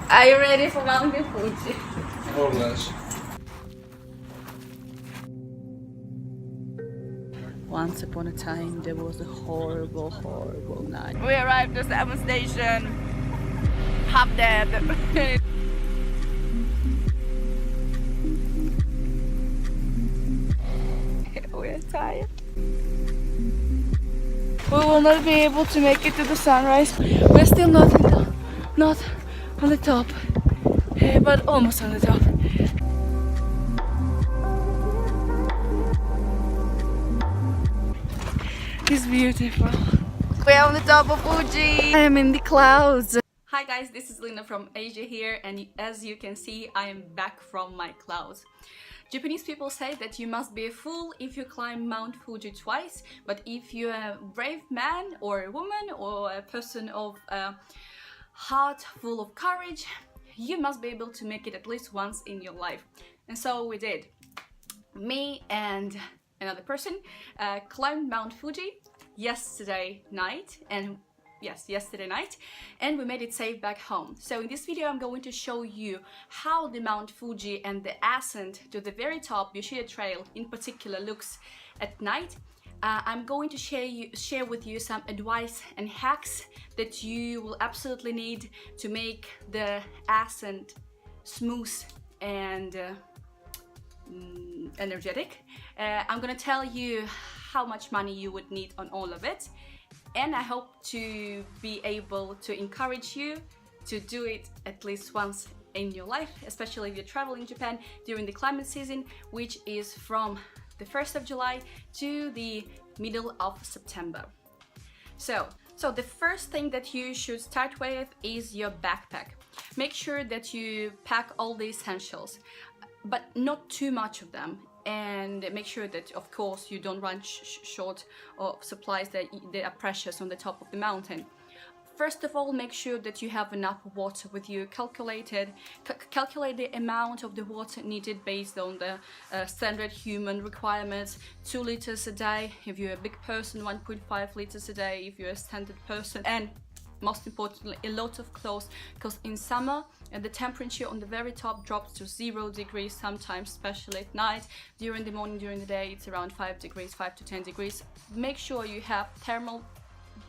Are you ready for Mount Fuji? More or less. Once upon a time, there was a horrible, horrible night. We arrived at the Amazon station, half dead. We're tired. We will not be able to make it to the sunrise. We're still not on the top, but almost on the top. It's beautiful. We're on the top of Fuji. I am in the clouds. Hi guys, this is Lina from Asia here, and as you can see, I am back from my clouds. Japanese people say that you must be a fool if you climb Mount Fuji twice, but if you're a brave man or a woman or a person of heart full of courage, you must be able to make it at least once in your life. And so we did. Me and another person climbed Mount Fuji yesterday night, and we made it safe back home. So in this video I'm going to show you how the Mount Fuji and the ascent to the very top, Yoshida Trail in particular, looks at night. I'm going to share with you some advice and hacks that you will absolutely need to make the ascent smooth and energetic. I'm gonna tell you how much money you would need on all of it, and I hope to be able to encourage you to do it at least once in your life, especially if you're traveling Japan during the climate season, which is from the 1st of July to the middle of September. So the first thing that you should start with is your backpack. Make sure that you pack all the essentials, but not too much of them, and make sure that, of course, you don't run short of supplies that are precious on the top of the mountain. First of all, make sure that you have enough water with you. Calculate the amount of the water needed based on the standard human requirements. 2 liters a day if you're a big person, 1.5 liters a day if you're a standard person, and most importantly, a lot of clothes, because in summer the temperature on the very top drops to 0 degrees sometimes, especially at night. During the morning, during the day, it's around 5 degrees, 5 to 10 degrees. Make sure you have thermal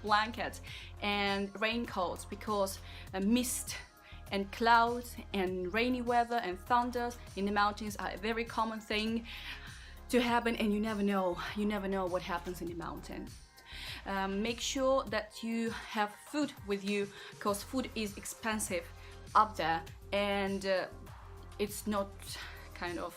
blankets and raincoats, because mist and clouds and rainy weather and thunders in the mountains are a very common thing to happen, and you never know what happens in the mountains. Make sure that you have food with you, because food is expensive up there, and it's not kind of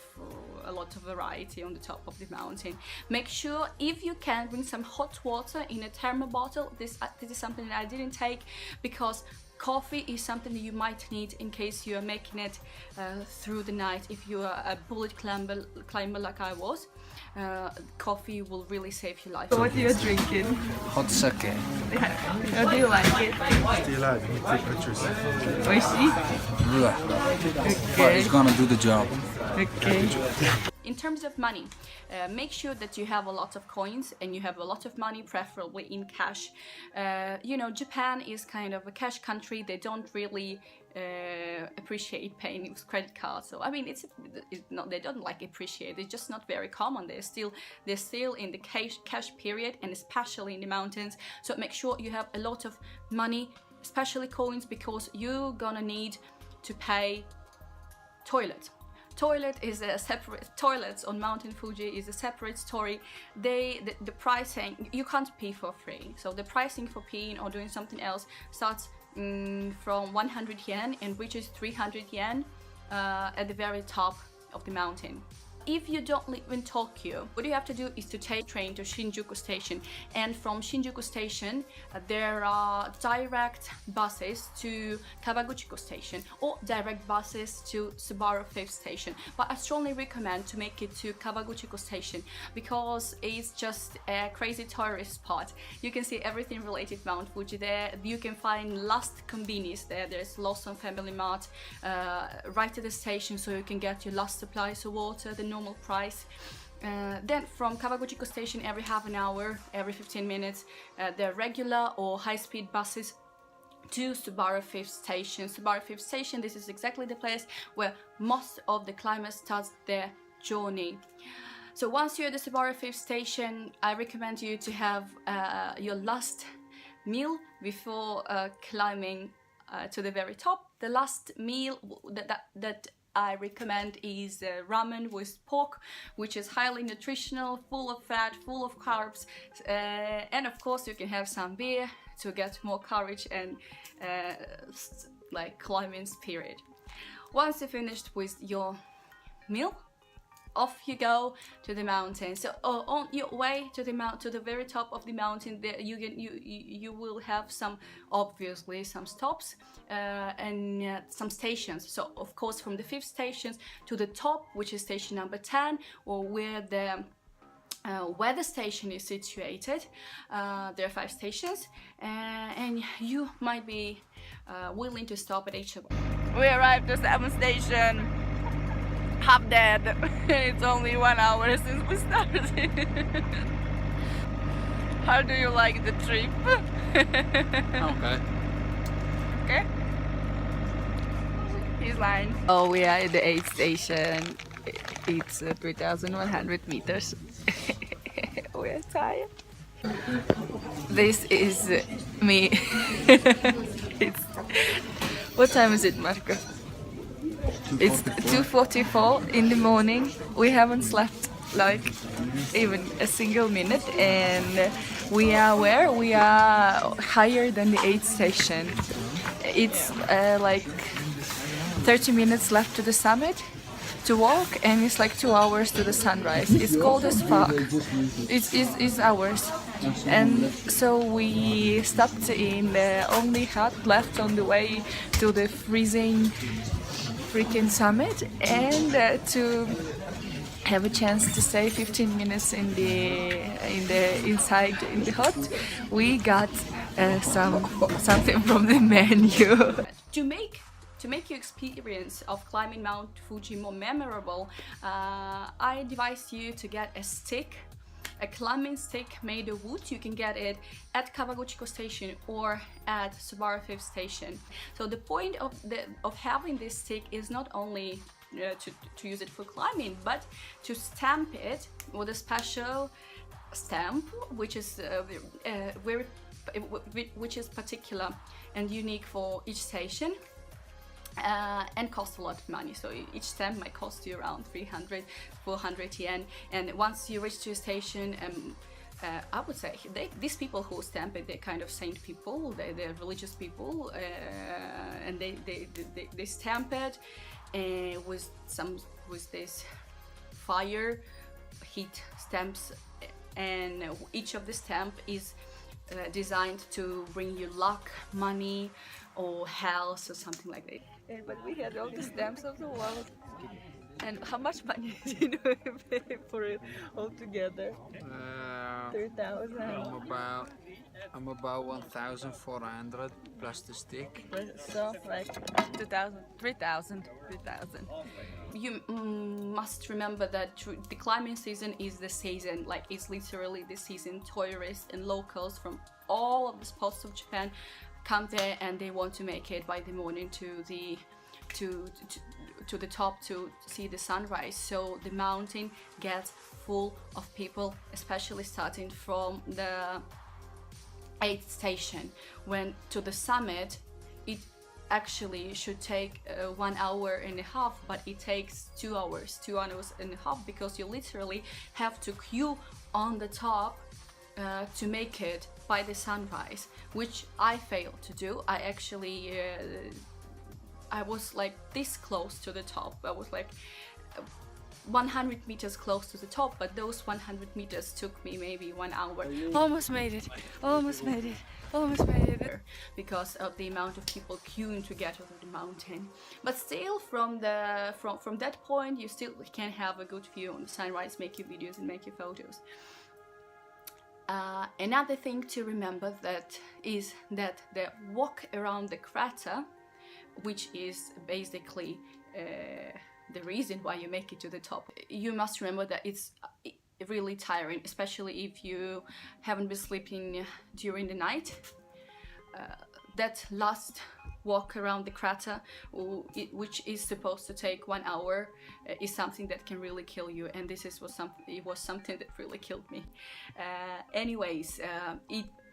a lot of variety on the top of the mountain. Make sure, if you can, bring some hot water in a thermal bottle. This is something that I didn't take, because coffee is something that you might need in case you are making it through the night. If you are a bullet climber like I was, coffee will really save your life. So what are you drinking? Hot sake. How do you like it? Still alive, you take pictures. Oishi? But it's gonna do the job. Okay. In terms of money, make sure that you have a lot of coins and you have a lot of money, preferably in cash. You know, Japan is kind of a cash country. They don't really appreciate paying with credit cards. So I mean, it's not, they don't like appreciate, it's just not very common. They're still in the cash period, and especially in the mountains. So make sure you have a lot of money, especially coins, because you're gonna need to pay toilets on Mountain Fuji is a separate story. The pricing, you can't pee for free, so the pricing for peeing or doing something else starts from 100 yen and reaches 300 yen at the very top of the mountain. If you don't live in Tokyo, what you have to do is to take train to Shinjuku Station, and from Shinjuku Station there are direct buses to Kawaguchiko Station or direct buses to Subaru 5th Station. But I strongly recommend to make it to Kawaguchiko Station, because it's just a crazy tourist spot. You can see everything related to Mount Fuji there. You can find last convenience there. There's Lawson Family Mart right at the station, so you can get your last supplies of water, the normal price. Then from Kawaguchiko Station, every half an hour, every 15 minutes, there are regular or high-speed buses to Subaru 5th Station. Subaru 5th Station, this is exactly the place where most of the climbers start their journey. So once you're at the Subaru 5th Station, I recommend you to have your last meal before climbing to the very top. The last meal that I recommend is ramen with pork, which is highly nutritional, full of fat, full of carbs, and of course you can have some beer to get more courage and like climbing spirit. Once you're finished with your meal, off you go to the mountain. So on your way to the very top of the mountain, there you will have some, obviously, some stops and some stations. So of course from the 5th station to the top, which is station number 10, or where the weather station is situated, there are 5 stations, and you might be willing to stop at each of them. We arrived at the 7th station. Half dead. It's only 1 hour since we started. How do you like the trip? Okay. Okay? He's lying. Oh, we are at the 8th station. It's 3,100 meters. We're tired. This is me. What time is it, Marco? It's 2:44 in the morning. We haven't slept like even a single minute, and we are where? We are higher than the 8th station. It's like 30 minutes left to the summit to walk, and it's like 2 hours to the sunrise. It's cold as fuck. It's hours. And so we stopped in the only hut left on the way to the freezing freaking summit, and to have a chance to stay 15 minutes in the inside in the hut, we got something from the menu. To make your experience of climbing Mount Fuji more memorable, I advise you to get a stick, a climbing stick made of wood. You can get it at Kawaguchiko station or at Subaru 5th station. So the point of having this stick is not only to use it for climbing, but to stamp it with a special stamp, which is which is particular and unique for each station. And cost a lot of money, so each stamp might cost you around 300-400 yen. And once you reach to a station, I would say these people who stamp it, they're kind of saint people, they're religious people, and they stamp it with this fire heat stamps, and each of the stamp is designed to bring you luck, money, or health, or something like that. But we had all the stamps of the world. And how much money did you pay for it altogether? 3,000. I'm about 1,400 plus the stick. So like 2,000, 3,000. You must remember that the climbing season is the season, like it's literally the season. Tourists and locals from all of the spots of Japan come there, and they want to make it by the morning to the top to see the sunrise. So the mountain gets full of people, especially starting from the 8th station. When to the summit, it actually should take 1 hour and a half, but it takes 2 hours and a half, because you literally have to queue on the top to make it by the sunrise, which I failed to do. I actually I was like this close to the top. I was like 100 meters close to the top, but those 100 meters took me maybe 1 hour. Almost made it because of the amount of people queuing to get over the mountain. But still, from that point, you still can have a good view on the sunrise, make your videos and make your photos. Another thing to remember is that the walk around the crater, which is basically the reason why you make it to the top, you must remember that it's really tiring, especially if you haven't been sleeping during the night. that last walk around the crater, which is supposed to take 1 hour, is something that can really kill you, and this was something that really killed me. Anyways,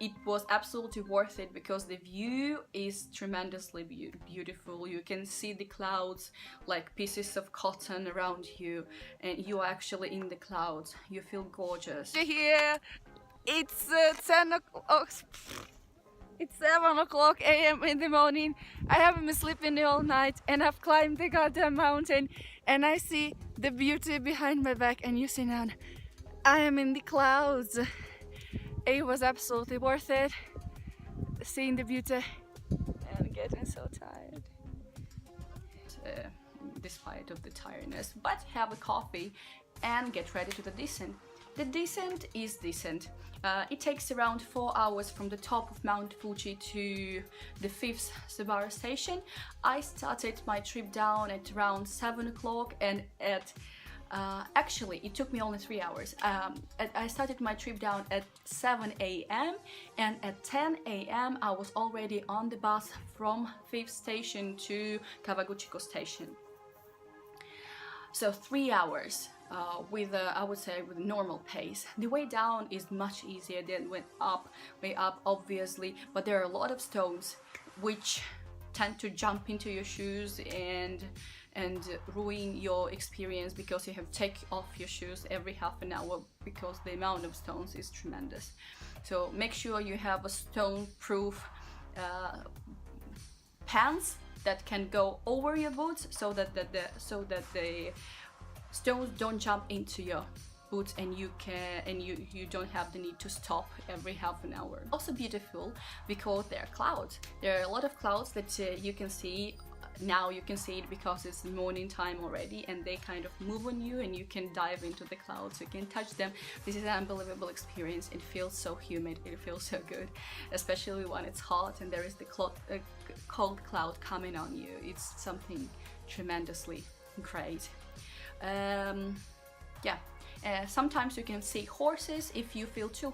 it was absolutely worth it because the view is tremendously beautiful. You can see the clouds like pieces of cotton around you, and you are actually in the clouds. You feel gorgeous. Here, it's 10 o'clock. It's 7 o'clock a.m. in the morning. I haven't been sleeping the whole night, and I've climbed the goddamn mountain, and I see the beauty behind my back, and you see now I am in the clouds. It was absolutely worth it, seeing the beauty and getting so tired. Despite of the tiredness, but have a coffee and get ready to the descent. The descent is decent. It takes around 4 hours from the top of Mount Fuji to the 5th Subaru station. I started my trip down at around 7 o'clock, and at actually it took me only 3 hours. I started my trip down at 7 a.m. and at 10 a.m. I was already on the bus from 5th station to Kawaguchiko station. So 3 hours. With I would say with normal pace. The way down is much easier than way up obviously, but there are a lot of stones which tend to jump into your shoes and ruin your experience because you have to take off your shoes every half an hour because the amount of stones is tremendous. So make sure you have a stone-proof pants that can go over your boots so that the stones don't jump into your boots, and you don't have the need to stop every half an hour. Also beautiful because there are clouds. There are a lot of clouds that you can see. Now you can see it because it's morning time already, and they kind of move on you, and you can dive into the clouds, you can touch them. This is an unbelievable experience. It feels so humid, it feels so good, especially when it's hot and there is the cold cloud coming on you. It's something tremendously great. Sometimes you can see horses. If you feel too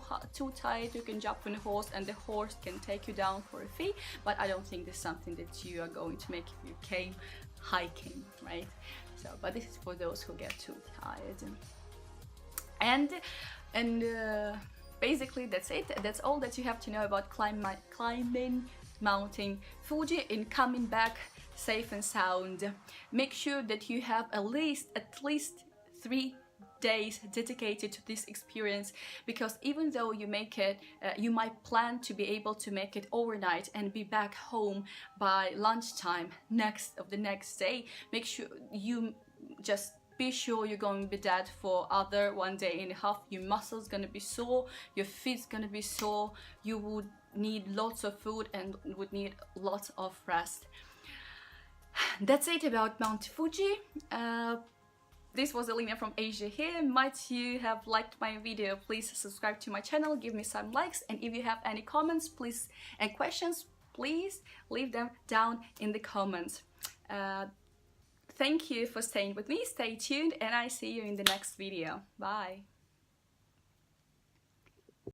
tired, you can jump on a horse and the horse can take you down for a fee, but I don't think this is something that you are going to make if you came hiking, right? So, but this is for those who get too tired. And basically that's it. That's all that you have to know about climbing Mount Fuji and coming back safe and sound. Make sure that you have at least 3 days dedicated to this experience, because even though you make it, you might plan to be able to make it overnight and be back home by lunchtime the next day. Make sure you just be sure you're going to be dead for other 1.5 days. Your muscles gonna be sore, your feet's gonna be sore, you would need lots of food and would need lots of rest. That's it about Mount Fuji. This was Alina from Asia here. Might you have liked my video, please subscribe to my channel, give me some likes, and if you have any comments and questions, please leave them down in the comments. Thank you for staying with me, stay tuned, and I see you in the next video. Bye!